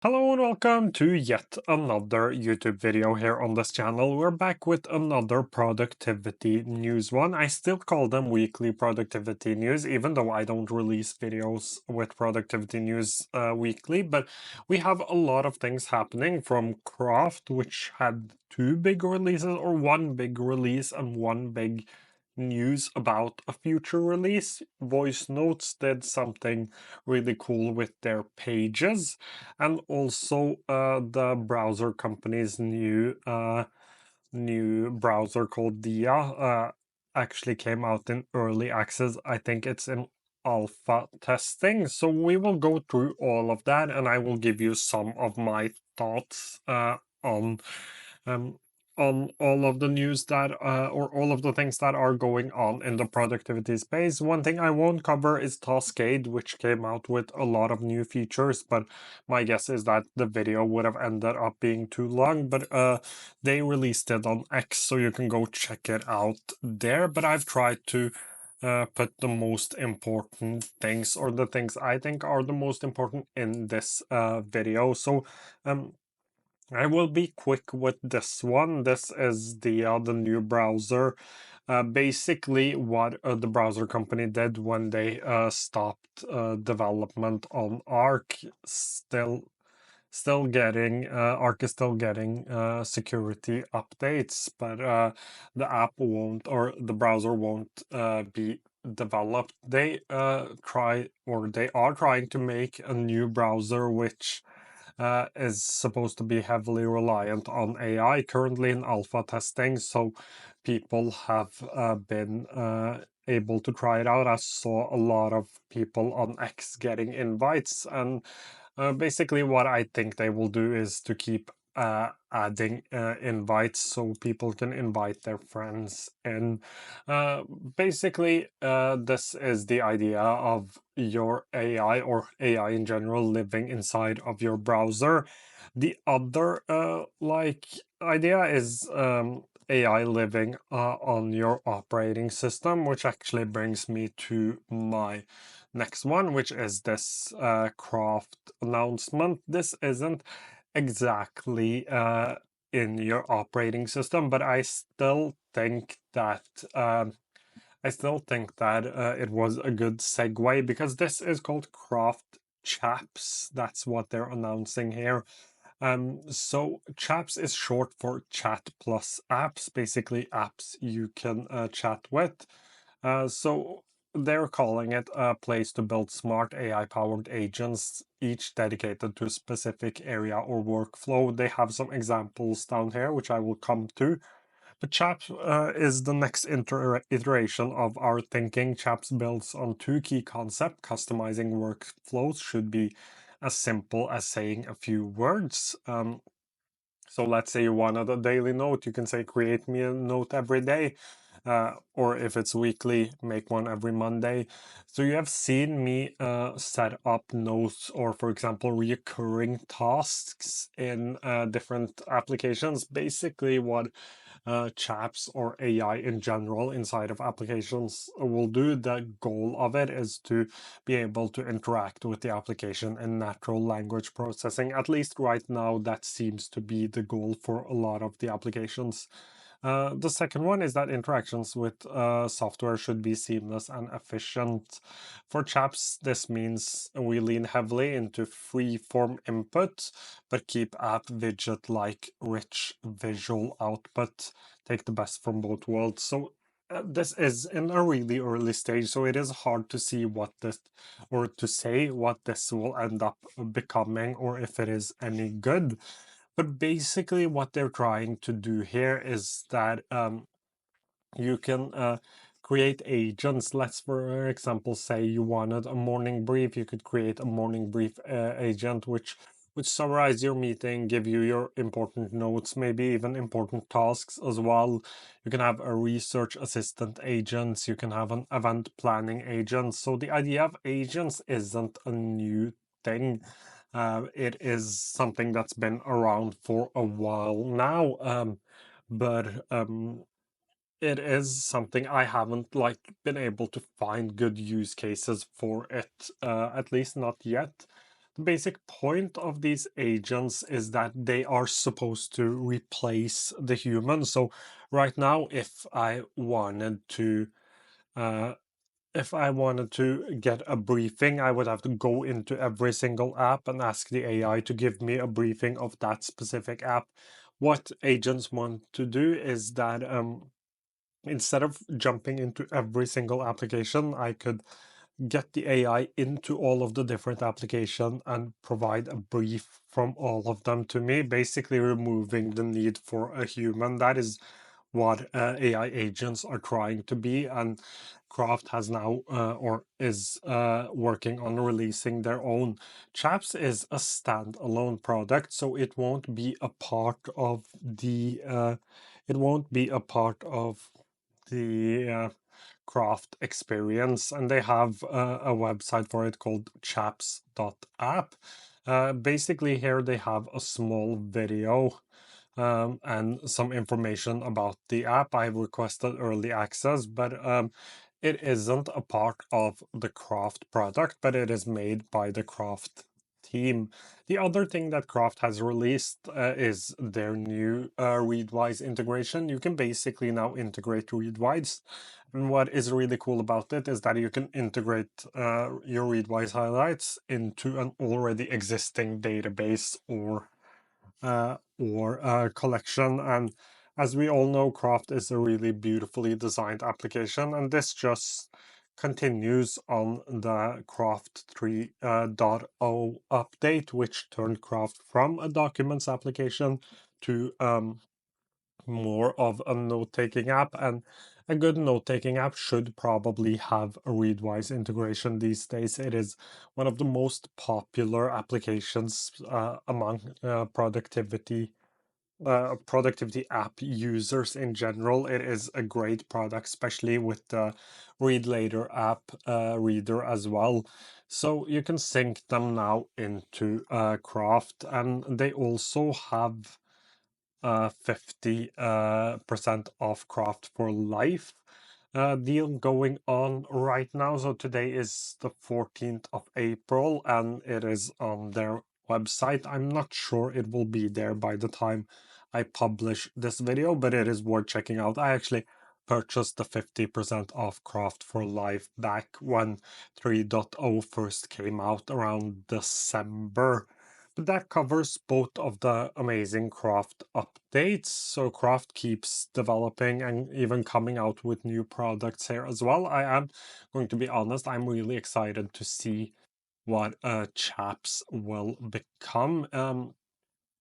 Hello and welcome to yet another YouTube video here on this channel. We're back with another productivity news one. I still call them weekly productivity news, even though I don't release videos with productivity news weekly. But we have a lot of things happening from Craft, which had two big releases, or one big release and one big news about a future release. Voicenotes did something really cool with their pages, and also the browser company's new browser called Dia actually came out in early access. I think it's in alpha testing. So we will go through all of that, and I will give you some of my thoughts on um, all of the news that or all of the things that are going on in the productivity space. One thing I won't cover is Cascade, which came out with a lot of new features, but my guess is that the video would have ended up being too long. But they released it on X, so you can go check it out there. But I've tried to put the most important things, or the things I think are the most important, in this video. So I will be quick with this one. This is the new browser. Basically, what the browser company did when they stopped development on Arc, still getting Arc is still getting security updates, but the app won't, or the browser won't be developed. They they are trying to make a new browser which is supposed to be heavily reliant on AI, currently in alpha testing, so people have been able to try it out. I saw a lot of people on X getting invites, and basically what I think they will do is to keep adding invites so people can invite their friends. And uh, basically, this is the idea of your AI, or AI in general, living inside of your browser. The other idea is AI living on your operating system, which actually brings me to my next one, which is this Craft announcement. This isn't exactly in your operating system, but I still think that it was a good segue, because this is called Craft Chaps. That's what they're announcing here. So Chaps is short for Chat Plus Apps, basically apps you can chat with. So they're calling it a place to build smart AI-powered agents, each dedicated to a specific area or workflow. They have some examples down here, which I will come to. But Chaps is the next iteration of our thinking. Chaps builds on two key concepts. Customizing workflows should be as simple as saying a few words. So let's say you wanted a daily note, you can say, create me a note every day. Or if it's weekly, make one every Monday. So you have seen me set up notes, or for example, recurring tasks in different applications. Basically, what Chaps or AI in general inside of applications will do. The goal of it is to be able to interact with the application in natural language processing. At least right now, that seems to be the goal for a lot of the applications. The second one is that interactions with software should be seamless and efficient. For Chaps, this means we lean heavily into free-form input, but keep app widget-like rich visual output. Take the best from both worlds. So this is in a really early stage, so it is hard to see what this, or to say what this will end up becoming, or if it is any good. But basically, what they're trying to do here is that you can create agents. Let's, for example, say you wanted a morning brief. You could create a morning brief agent, which summarize your meeting, give you your important notes, maybe even important tasks as well. You can have a research assistant agent. You can have an event planning agent. So the idea of agents isn't a new thing. It is something that's been around for a while now. But it is something I haven't been able to find good use cases for it, at least not yet. The basic point of these agents is that they are supposed to replace the human. So right now, uh, if I wanted to get a briefing, I would have to go into every single app and ask the AI to give me a briefing of that specific app. What agents want to do is that instead of jumping into every single application, I could get the AI into all of the different applications and provide a brief from all of them to me, basically removing the need for a human. That is what AI agents are trying to be, and Craft has now or is working on releasing their own. Chaps is a standalone product, so it won't be a part of the craft experience, and they have a website for it called chaps.app. Basically, here they have a small video and some information about the app. I requested early access, but it isn't a part of the Craft product, but it is made by the Craft team. The other thing that Craft has released is their new Readwise integration. You can basically now integrate Readwise. And what is really cool about it is that you can integrate your Readwise highlights into an already existing database or collection. And as we all know, Craft is a really beautifully designed application, and this just continues on the Craft 3.0 update, which turned Craft from a documents application to more of a note-taking app. And a good note-taking app should probably have a Readwise integration these days. It is one of the most popular applications among productivity app users in general. It is a great product, especially with the Read Later app reader as well. So you can sync them now into Craft, and they also have 50% percent off Craft for Life deal going on right now. So today is the 14th of April and it is on their website. I'm not sure it will be there by the time I publish this video, but it is worth checking out. I actually purchased the 50% off Craft for Life back when 3.0 first came out around December. But that covers both of the amazing Craft updates. So Craft keeps developing and even coming out with new products here as well. I am going to be honest, I'm really excited to see what Chaps will become.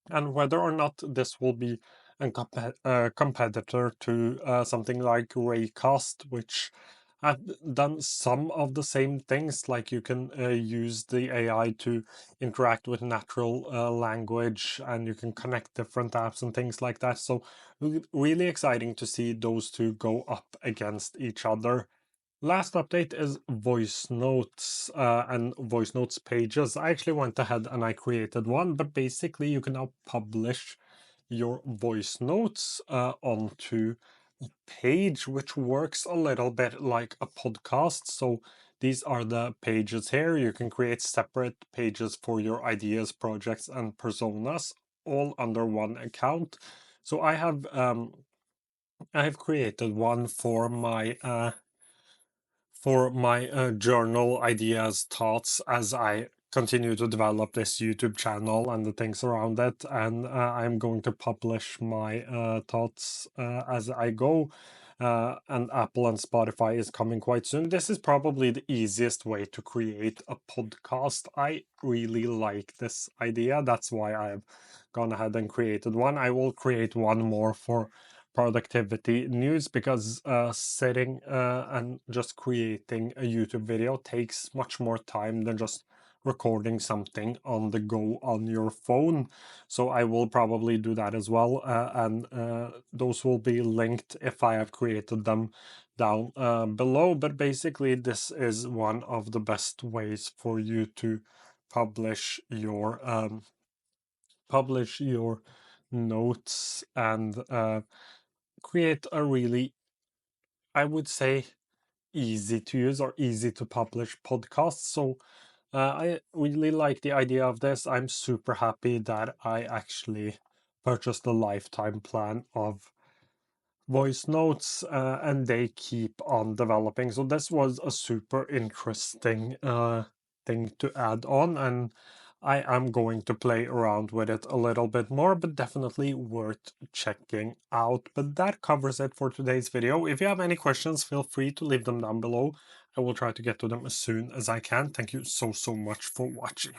And whether or not this will be a competitor to something like Raycast, which have done some of the same things, like you can use the AI to interact with natural language and you can connect different apps and things like that. So really exciting to see those two go up against each other. Last update is voice notes and voice notes pages. I actually went ahead and I created one, but basically you can now publish your voice notes onto a page, which works a little bit like a podcast. So these are the pages here. You can create separate pages for your ideas, projects, and personas, all under one account. So I have created one for my journal ideas, thoughts as I continue to develop this YouTube channel and the things around it. And I'm going to publish my thoughts as I go. And Apple and Spotify is coming quite soon. This is probably the easiest way to create a podcast. I really like this idea. That's why I've gone ahead and created one. I will create one more for productivity news because sitting and just creating a YouTube video takes much more time than just recording something on the go on your phone. So I will probably do that as well, and those will be linked if I have created them down below. But basically, this is one of the best ways for you to publish your notes and create a really, I would say, easy to use or easy to publish podcast. So I really like the idea of this. I'm super happy that I actually purchased a lifetime plan of voice notes, and they keep on developing. So this was a super interesting thing to add on, and I am going to play around with it a little bit more, but definitely worth checking out. But that covers it for today's video. If you have any questions, feel free to leave them down below. I will try to get to them as soon as I can. Thank you so much for watching.